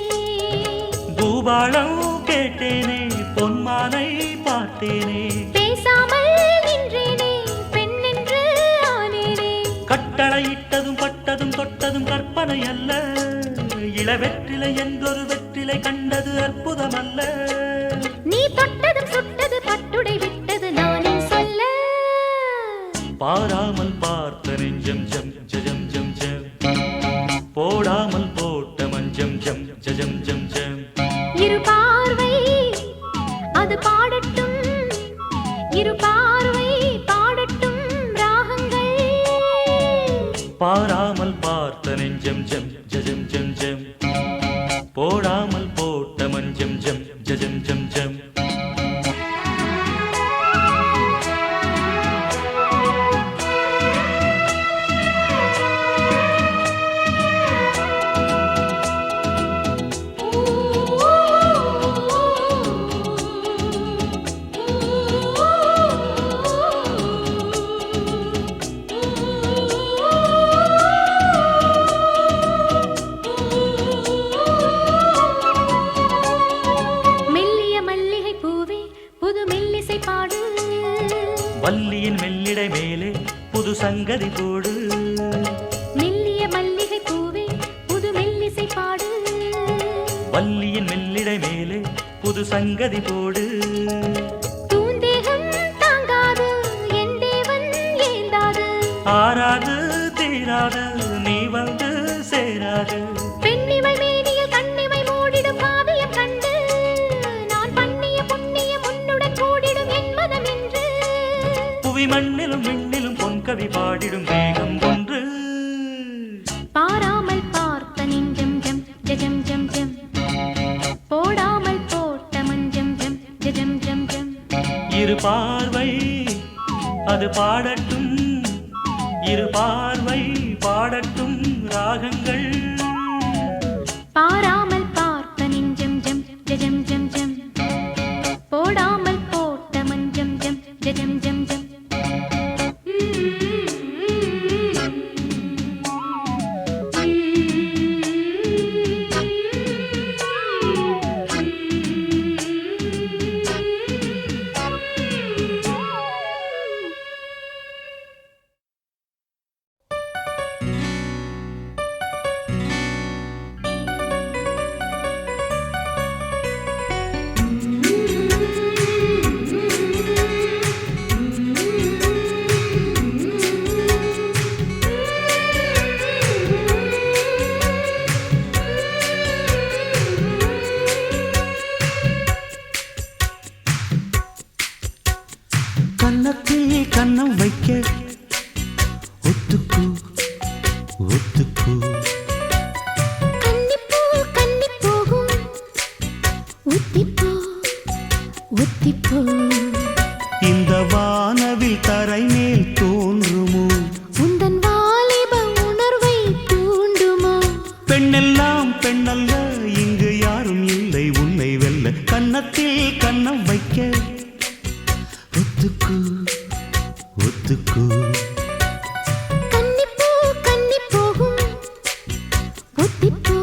பூபாளம் கேட்டேனே பொன்மானை பார்த்தேனே பேசாமல் நின்றேனே பெண்ணென்று ஆனேனே கட்டளையிட்டதும் பட்டதும் தொட்டதும் கற்பனை அல்ல இளவெற்றிலை என்றொரு வெற்றிலை கண்டது அற்புதம் அல்ல நீ தொட்டதும் சுட்டது பட்டுடை விட்டது நானே சொல்ல பாராமல் பார்த்த நெஞ்சம் ஜம் ஜம் ஜம் ஜம் போடாமல் போட்ட மஞ்சம் ஜம் ஜம் ஜம் ஜம் இரு பார்வை அது பாடட்டும் இரு பார்வை பாடட்டும் ராகங்கள் பாராமல் பார்த்த நெஞ்சம் ஜம் ஜம் ஜம் ஜம் போடாமல் போட்ட மஞ்சம் ஜம் ஜம் ஜம் ஜம் வள்ளியின் மெல்லிடை மேலே புது சங்கதி போடு மெல்லிய மல்லிகை பூவே புது மெல்லிசை பாடு வள்ளியின் மெல்லிடை மேலே புது சங்கதி போடு தூந்தேகம் தாங்காது என் தேவன் ஏந்தாது ஆறாது தீராது நீ வந்து சேராது பெண்ணிமை மேனியில் கண்ணிமை மூடிடும் காவியம் கண்டு நான் பண்ணிய புண்ணியம் உன்னுடன் கூடிடும் என் மதம் என்று புவி மண்ணிலும் விண்ணிலும் பொன்கவி பாடிடும் வேகம் ஒன்று பாராமல் பார்த்த நெஞ்சம் ஜம் ஜம் ஜம் ஜம் போடாமல் போட்ட மஞ்சம் ஜம் ஜம் ஜம் ஜம் இரு பார்வை அது பாடட்டும் இரு பார்வை பாடட்டும் ராகங்கள் பாராமல் பார்த்த நெஞ்சம் ஜம் ஜம் ஜம் ஜம் போடாமல் போட்ட மஞ்சம் ஜம் ஜம் ஜம் ஜம் கன்னத்தில் கன்னம் வைக்க ஒத்துக்கு ஒத்துக்கு கன்னிப்பூ கன்னி போகும் ஒத்திப்போ ஒத்திப்போ இந்த வானவில் தரை மேல் தோன்றுமோ உந்தன் வாலிப உணர்வை தூண்டுமோ பெண்ணெல்லாம் பெண்ணல்ல இங்கு யாரும் இல்லை உன்னை வெல்ல கன்னத்தில் கன்னம் வைக்க ஒத்துக்கு ஒத்துக்கு கன்னிப்பூ கன்னி போகும் ஒத்திப்போ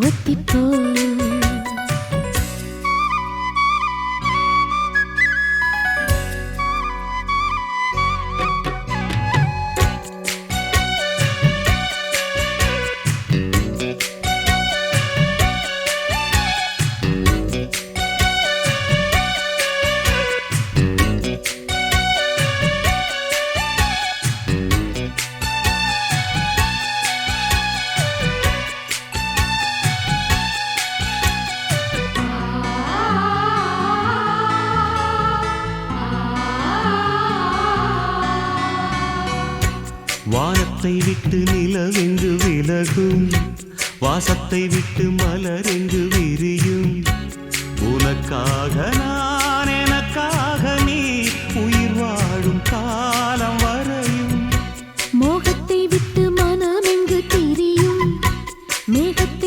ஒத்திப்போ வானத்தை விட்டு நிலவெங்கு விலகும் வாசத்தை விட்டு மலரெங்கு விரியும் உனக்காக நான் எனக்காக நீ உயிர் வாழும் காலம் வரையும் மோகத்தை விட்டு மனமெங்கு திரியும் மேகத்தை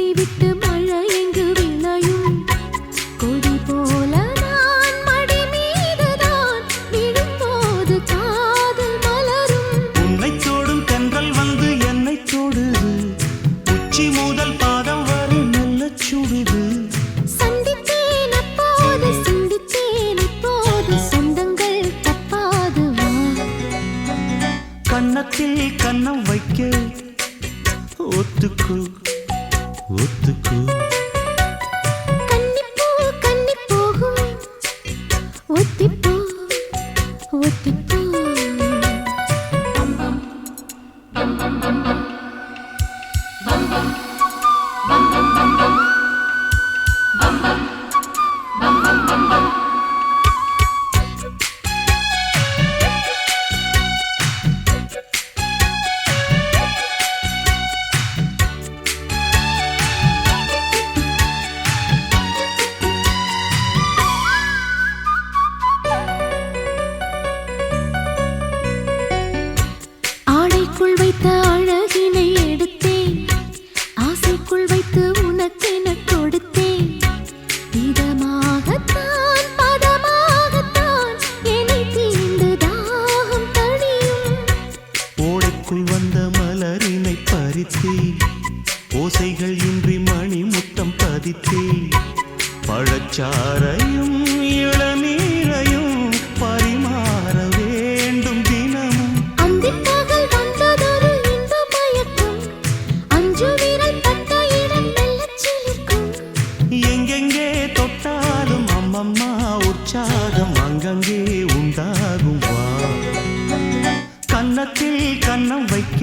தாகம் அங்கங்கே உண்டாகும் வா கன்னத்தில் கன்னம் வைக்க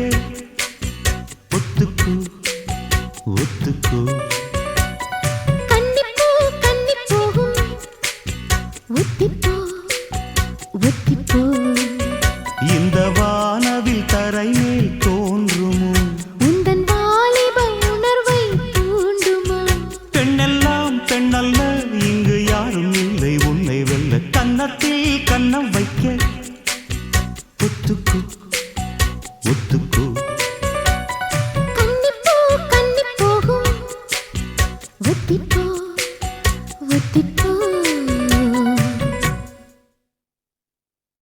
ஒத்துக்கு ஒத்துக்கு கன்னிப்பூ கன்னி போகும் ஒத்திப்போ ஒத்திப்போ இந்த வானவில் தரை மேல் தோன்றுமோ உந்தன் வாலிப உணர்வை தூண்டுமோ பெண்ணெல்லாம் பெண்ணல்ல இங்கு யாரும் இல்லை உன்னை வெல்ல கன்னத்தில் கன்னம் வைக்க ஒத்துக்கு ஒத்துக்கு